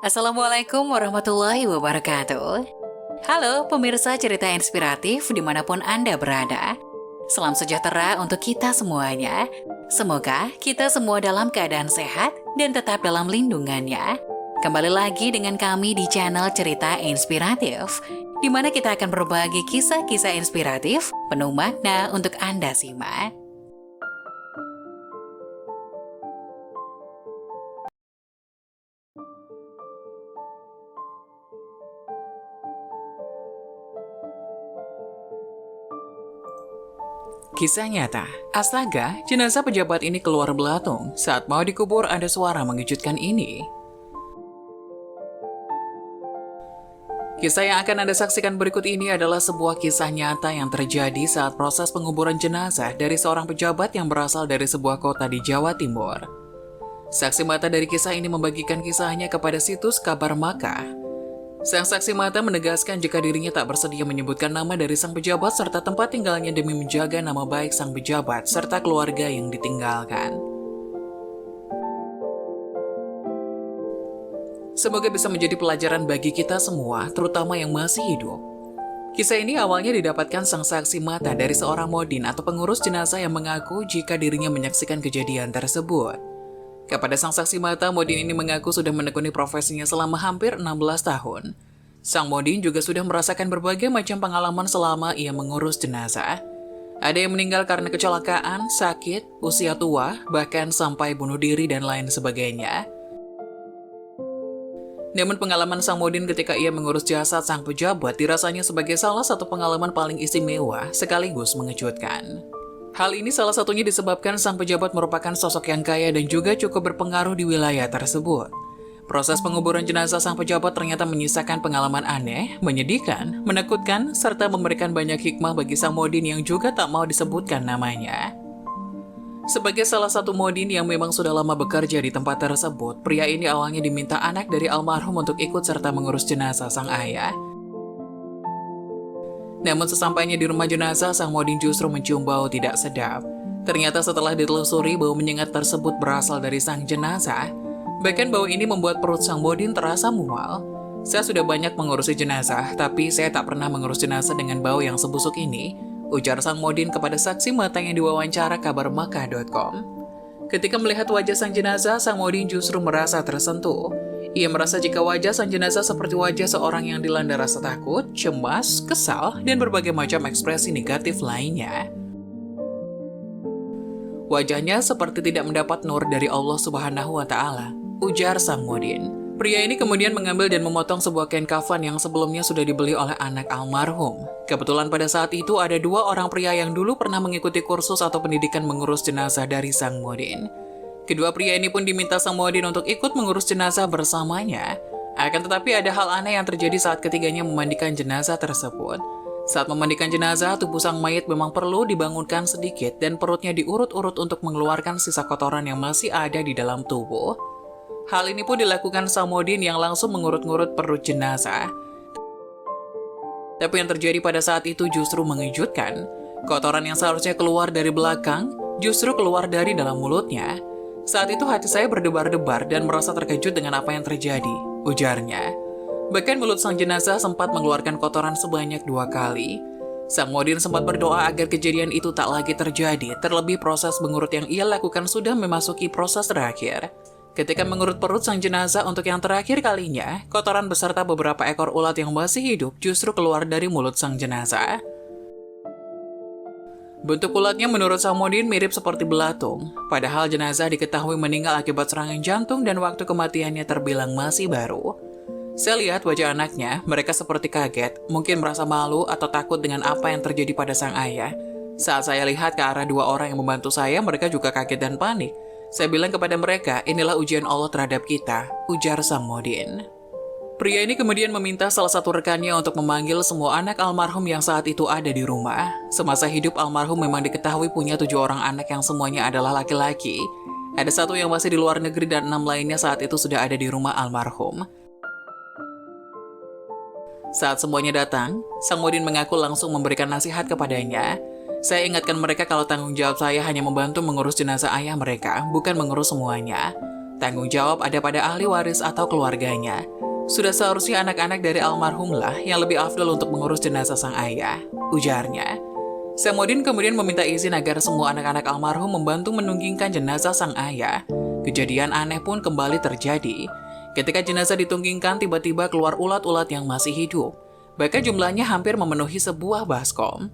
Assalamualaikum warahmatullahi wabarakatuh. Halo pemirsa cerita inspiratif dimanapun Anda berada. Salam sejahtera untuk kita semuanya. Semoga kita semua dalam keadaan sehat dan tetap dalam lindungannya. Kembali lagi dengan kami di channel Cerita Inspiratif, di mana kita akan berbagi kisah-kisah inspiratif penuh makna untuk Anda simak. Kisah nyata, astaga, jenazah pejabat ini keluar belatung. Saat mau dikubur ada suara mengejutkan ini. Kisah yang akan Anda saksikan berikut ini adalah sebuah kisah nyata yang terjadi saat proses penguburan jenazah dari seorang pejabat yang berasal dari sebuah kota di Jawa Timur. Saksi mata dari kisah ini membagikan kisahnya kepada situs Kabar Makkah. Sang saksi mata menegaskan jika dirinya tak bersedia menyebutkan nama dari sang pejabat serta tempat tinggalnya demi menjaga nama baik sang pejabat serta keluarga yang ditinggalkan. Semoga bisa menjadi pelajaran bagi kita semua, terutama yang masih hidup. Kisah ini awalnya didapatkan sang saksi mata dari seorang modin atau pengurus jenazah yang mengaku jika dirinya menyaksikan kejadian tersebut. Kepada sang saksi mata, modin ini mengaku sudah menekuni profesinya selama hampir 16 tahun. Sang modin juga sudah merasakan berbagai macam pengalaman selama ia mengurus jenazah. Ada yang meninggal karena kecelakaan, sakit, usia tua, bahkan sampai bunuh diri dan lain sebagainya. Namun pengalaman sang modin ketika ia mengurus jasad sang pejabat dirasanya sebagai salah satu pengalaman paling istimewa sekaligus mengejutkan. Hal ini salah satunya disebabkan sang pejabat merupakan sosok yang kaya dan juga cukup berpengaruh di wilayah tersebut. Proses penguburan jenazah sang pejabat ternyata menyisakan pengalaman aneh, menyedihkan, menakutkan, serta memberikan banyak hikmah bagi sang modin yang juga tak mau disebutkan namanya. Sebagai salah satu modin yang memang sudah lama bekerja di tempat tersebut, pria ini awalnya diminta anak dari almarhum untuk ikut serta mengurus jenazah sang ayah. Namun sesampainya di rumah jenazah, sang modin justru mencium bau tidak sedap. Ternyata setelah ditelusuri, bau menyengat tersebut berasal dari sang jenazah. Bahkan bau ini membuat perut sang modin terasa mual. Saya sudah banyak mengurusi jenazah, tapi saya tak pernah mengurus jenazah dengan bau yang sebusuk ini, ujar sang modin kepada saksi mata yang diwawancara kabarmakkah.com. Ketika melihat wajah sang jenazah, sang modin justru merasa tersentuh. Ia merasa jika wajah sang jenazah seperti wajah seorang yang dilanda rasa takut, cemas, kesal, dan berbagai macam ekspresi negatif lainnya. Wajahnya seperti tidak mendapat nur dari Allah Subhanahu wa Ta'ala, ujar sang modin. Pria ini kemudian mengambil dan memotong sebuah kain kafan yang sebelumnya sudah dibeli oleh anak almarhum. Kebetulan pada saat itu ada dua orang pria yang dulu pernah mengikuti kursus atau pendidikan mengurus jenazah dari sang modin. Kedua pria ini pun diminta sang modin untuk ikut mengurus jenazah bersamanya. Akan tetapi ada hal aneh yang terjadi saat ketiganya memandikan jenazah tersebut. Saat memandikan jenazah, tubuh sang mayit memang perlu dibangunkan sedikit dan perutnya diurut-urut untuk mengeluarkan sisa kotoran yang masih ada di dalam tubuh. Hal ini pun dilakukan sang modin yang langsung mengurut-ngurut perut jenazah. Tapi yang terjadi pada saat itu justru mengejutkan. Kotoran yang seharusnya keluar dari belakang justru keluar dari dalam mulutnya. Saat itu hati saya berdebar-debar dan merasa terkejut dengan apa yang terjadi, ujarnya. Bahkan mulut sang jenazah sempat mengeluarkan kotoran sebanyak 2 kali. Sang modin sempat berdoa agar kejadian itu tak lagi terjadi, terlebih proses mengurut yang ia lakukan sudah memasuki proses terakhir. Ketika mengurut perut sang jenazah untuk yang terakhir kalinya, kotoran beserta beberapa ekor ulat yang masih hidup justru keluar dari mulut sang jenazah. Bentuk ulatnya menurut sang modin mirip seperti belatung, padahal jenazah diketahui meninggal akibat serangan jantung dan waktu kematiannya terbilang masih baru. Saya lihat wajah anaknya, mereka seperti kaget, mungkin merasa malu atau takut dengan apa yang terjadi pada sang ayah. Saat saya lihat ke arah 2 orang yang membantu saya, mereka juga kaget dan panik. Saya bilang kepada mereka, inilah ujian Allah terhadap kita, ujar sang modin. Pria ini kemudian meminta salah satu rekannya untuk memanggil semua anak almarhum yang saat itu ada di rumah. Semasa hidup almarhum memang diketahui punya 7 orang anak yang semuanya adalah laki-laki. Ada 1 yang masih di luar negeri dan 6 lainnya saat itu sudah ada di rumah almarhum. Saat semuanya datang, sang modin mengaku langsung memberikan nasihat kepadanya. Saya ingatkan mereka kalau tanggung jawab saya hanya membantu mengurus jenazah ayah mereka, bukan mengurus semuanya. Tanggung jawab ada pada ahli waris atau keluarganya. Sudah seharusnya anak-anak dari almarhumlah yang lebih afdal untuk mengurus jenazah sang ayah, ujarnya. Samudin kemudian meminta izin agar semua anak-anak almarhum membantu menunggingkan jenazah sang ayah. Kejadian aneh pun kembali terjadi. Ketika jenazah ditunggingkan, tiba-tiba keluar ulat-ulat yang masih hidup. Bahkan jumlahnya hampir memenuhi sebuah baskom.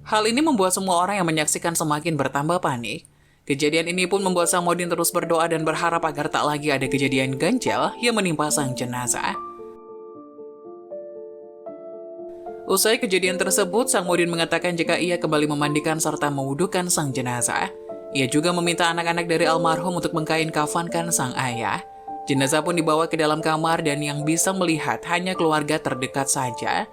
Hal ini membuat semua orang yang menyaksikan semakin bertambah panik. Kejadian ini pun membuat Samudin terus berdoa dan berharap agar tak lagi ada kejadian ganjil yang menimpa sang jenazah. Usai kejadian tersebut, Samudin mengatakan jika ia kembali memandikan serta mewudukan sang jenazah. Ia juga meminta anak-anak dari almarhum untuk mengkain kafankan sang ayah. Jenazah pun dibawa ke dalam kamar dan yang bisa melihat hanya keluarga terdekat saja.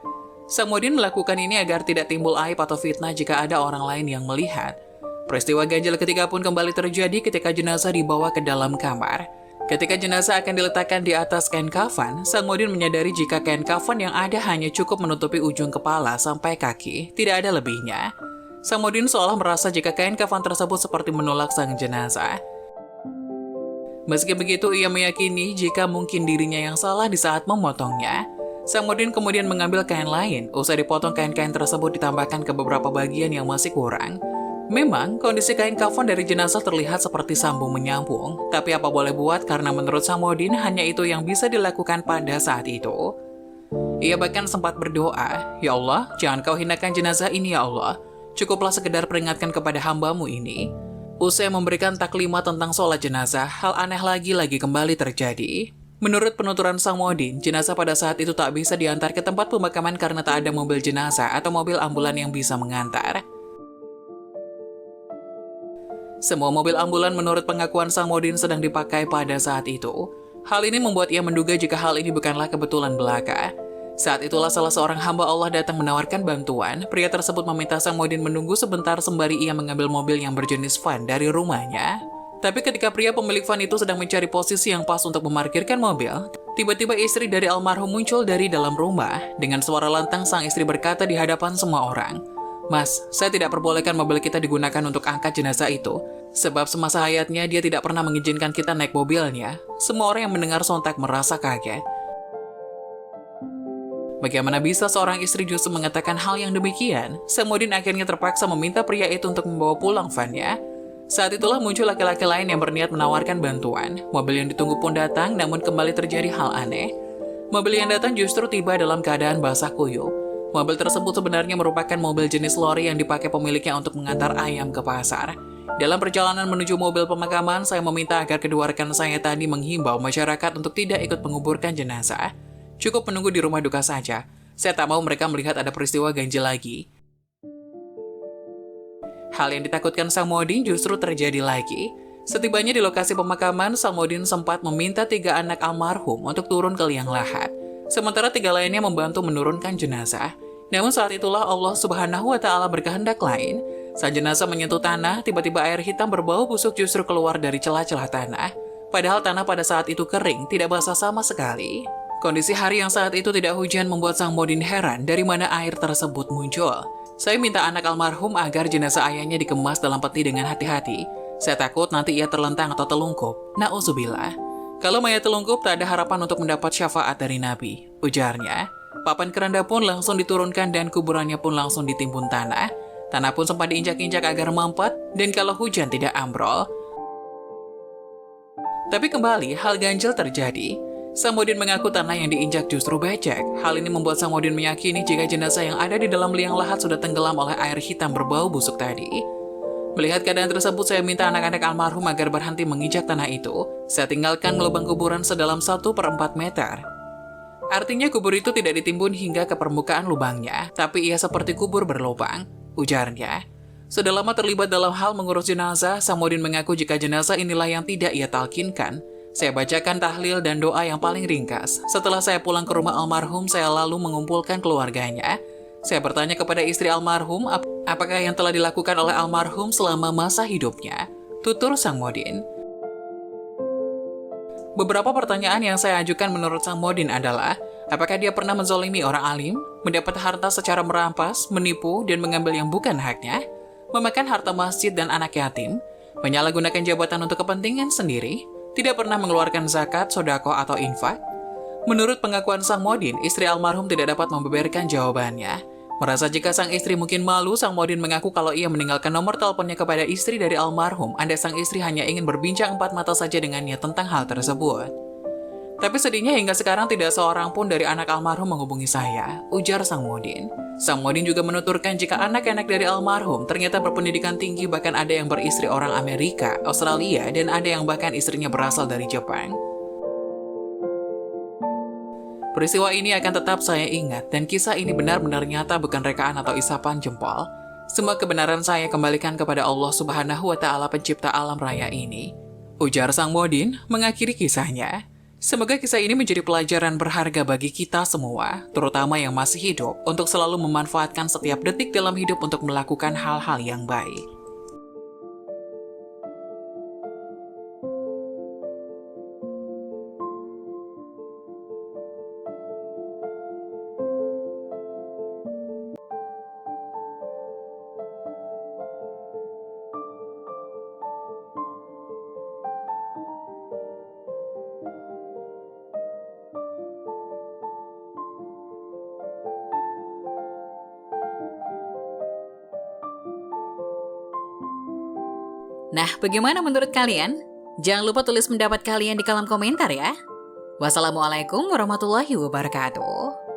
Samudin melakukan ini agar tidak timbul aib atau fitnah jika ada orang lain yang melihat. Peristiwa ganjil ketiga pun kembali terjadi ketika jenazah dibawa ke dalam kamar. Ketika jenazah akan diletakkan di atas kain kafan, Samudin menyadari jika kain kafan yang ada hanya cukup menutupi ujung kepala sampai kaki, tidak ada lebihnya. Samudin seolah merasa jika kain kafan tersebut seperti menolak sang jenazah. Meski begitu, ia meyakini jika mungkin dirinya yang salah di saat memotongnya. Samudin kemudian mengambil kain lain. Usai dipotong, kain-kain tersebut ditambahkan ke beberapa bagian yang masih kurang. Memang, kondisi kain kafan dari jenazah terlihat seperti sambung menyambung. Tapi apa boleh buat karena menurut Samudin hanya itu yang bisa dilakukan pada saat itu. Ia bahkan sempat berdoa, "Ya Allah, jangan kau hinakan jenazah ini ya Allah. Cukuplah sekedar peringatkan kepada hambamu ini." Usai memberikan taklimat tentang sholat jenazah, hal aneh lagi kembali terjadi. Menurut penuturan Samudin, jenazah pada saat itu tak bisa diantar ke tempat pemakaman karena tak ada mobil jenazah atau mobil ambulan yang bisa mengantar. Semua mobil ambulan menurut pengakuan Samudin sedang dipakai pada saat itu. Hal ini membuat ia menduga jika hal ini bukanlah kebetulan belaka. Saat itulah salah seorang hamba Allah datang menawarkan bantuan. Pria tersebut meminta Samudin menunggu sebentar sembari ia mengambil mobil yang berjenis van dari rumahnya. Tapi ketika pria pemilik van itu sedang mencari posisi yang pas untuk memarkirkan mobil, tiba-tiba istri dari almarhum muncul dari dalam rumah. Dengan suara lantang sang istri berkata di hadapan semua orang, "Mas, saya tidak perbolehkan mobil kita digunakan untuk angkat jenazah itu. Sebab semasa hayatnya dia tidak pernah mengizinkan kita naik mobilnya." Semua orang yang mendengar sontak merasa kaget. Bagaimana bisa seorang istri justru mengatakan hal yang demikian? Samudin akhirnya terpaksa meminta pria itu untuk membawa pulang vannya. Saat itulah muncul laki-laki lain yang berniat menawarkan bantuan. Mobil yang ditunggu pun datang, namun kembali terjadi hal aneh. Mobil yang datang justru tiba dalam keadaan basah kuyup. Mobil tersebut sebenarnya merupakan mobil jenis lori yang dipakai pemiliknya untuk mengantar ayam ke pasar. Dalam perjalanan menuju mobil pemakaman, saya meminta agar kedua rekan saya tadi menghimbau masyarakat untuk tidak ikut menguburkan jenazah. Cukup menunggu di rumah duka saja. Saya tak mau mereka melihat ada peristiwa ganjil lagi. Hal yang ditakutkan Samudin justru terjadi lagi. Setibanya di lokasi pemakaman, Samudin sempat meminta 3 anak almarhum untuk turun ke liang lahat. Sementara 3 lainnya membantu menurunkan jenazah. Namun saat itulah Allah Subhanahu wa Ta'ala berkehendak lain. Saat jenazah menyentuh tanah, tiba-tiba air hitam berbau busuk justru keluar dari celah-celah tanah. Padahal tanah pada saat itu kering, tidak basah sama sekali. Kondisi hari yang saat itu tidak hujan membuat Samudin heran dari mana air tersebut muncul. Saya minta anak almarhum agar jenazah ayahnya dikemas dalam peti dengan hati-hati. Saya takut nanti ia terlentang atau telungkup. Na'udzubillah. Kalau mayat telungkup, tak ada harapan untuk mendapat syafaat dari Nabi, ujarnya. Papan keranda pun langsung diturunkan dan kuburannya pun langsung ditimbun tanah. Tanah pun sempat diinjak-injak agar mampet, dan kalau hujan tidak ambrol. Tapi kembali, hal ganjil terjadi. Samudin mengaku tanah yang diinjak justru becek. Hal ini membuat Samudin meyakini jika jenazah yang ada di dalam liang lahat sudah tenggelam oleh air hitam berbau busuk tadi. Melihat keadaan tersebut, saya minta anak-anak almarhum agar berhenti menginjak tanah itu. Saya tinggalkan lubang kuburan sedalam 1/4 meter. Artinya kubur itu tidak ditimbun hingga ke permukaan lubangnya, tapi ia seperti kubur berlubang, ujarnya. Sudah lama terlibat dalam hal mengurus jenazah, Samudin mengaku jika jenazah inilah yang tidak ia talkinkan. Saya bacakan tahlil dan doa yang paling ringkas. Setelah saya pulang ke rumah almarhum, saya lalu mengumpulkan keluarganya. Saya bertanya kepada istri almarhum, apakah yang telah dilakukan oleh almarhum selama masa hidupnya? Tutur Samudin. Beberapa pertanyaan yang saya ajukan menurut Samudin adalah, apakah dia pernah menzolimi orang alim, mendapat harta secara merampas, menipu, dan mengambil yang bukan haknya, memakan harta masjid dan anak yatim, menyalahgunakan jabatan untuk kepentingan sendiri, tidak pernah mengeluarkan zakat, sodako, atau infak? Menurut pengakuan Sang Modin, istri almarhum tidak dapat membeberkan jawabannya. Merasa jika sang istri mungkin malu, Sang Modin mengaku kalau ia meninggalkan nomor teleponnya kepada istri dari almarhum, andai sang istri hanya ingin berbincang empat mata saja dengannya tentang hal tersebut. Tapi sedihnya hingga sekarang tidak seorang pun dari anak almarhum menghubungi saya, ujar Sang Modin. Sang Modin juga menuturkan jika anak-anak dari almarhum ternyata berpendidikan tinggi, bahkan ada yang beristri orang Amerika, Australia, dan ada yang bahkan istrinya berasal dari Jepang. Peristiwa ini akan tetap saya ingat, dan kisah ini benar-benar nyata, bukan rekaan atau isapan jempol. Semua kebenaran saya kembalikan kepada Allah Subhanahu wa Ta'ala, pencipta alam raya ini, ujar Sang Modin mengakhiri kisahnya. Semoga kisah ini menjadi pelajaran berharga bagi kita semua, terutama yang masih hidup, untuk selalu memanfaatkan setiap detik dalam hidup untuk melakukan hal-hal yang baik. Nah, bagaimana menurut kalian? Jangan lupa tulis pendapat kalian di kolom komentar ya. Wassalamualaikum warahmatullahi wabarakatuh.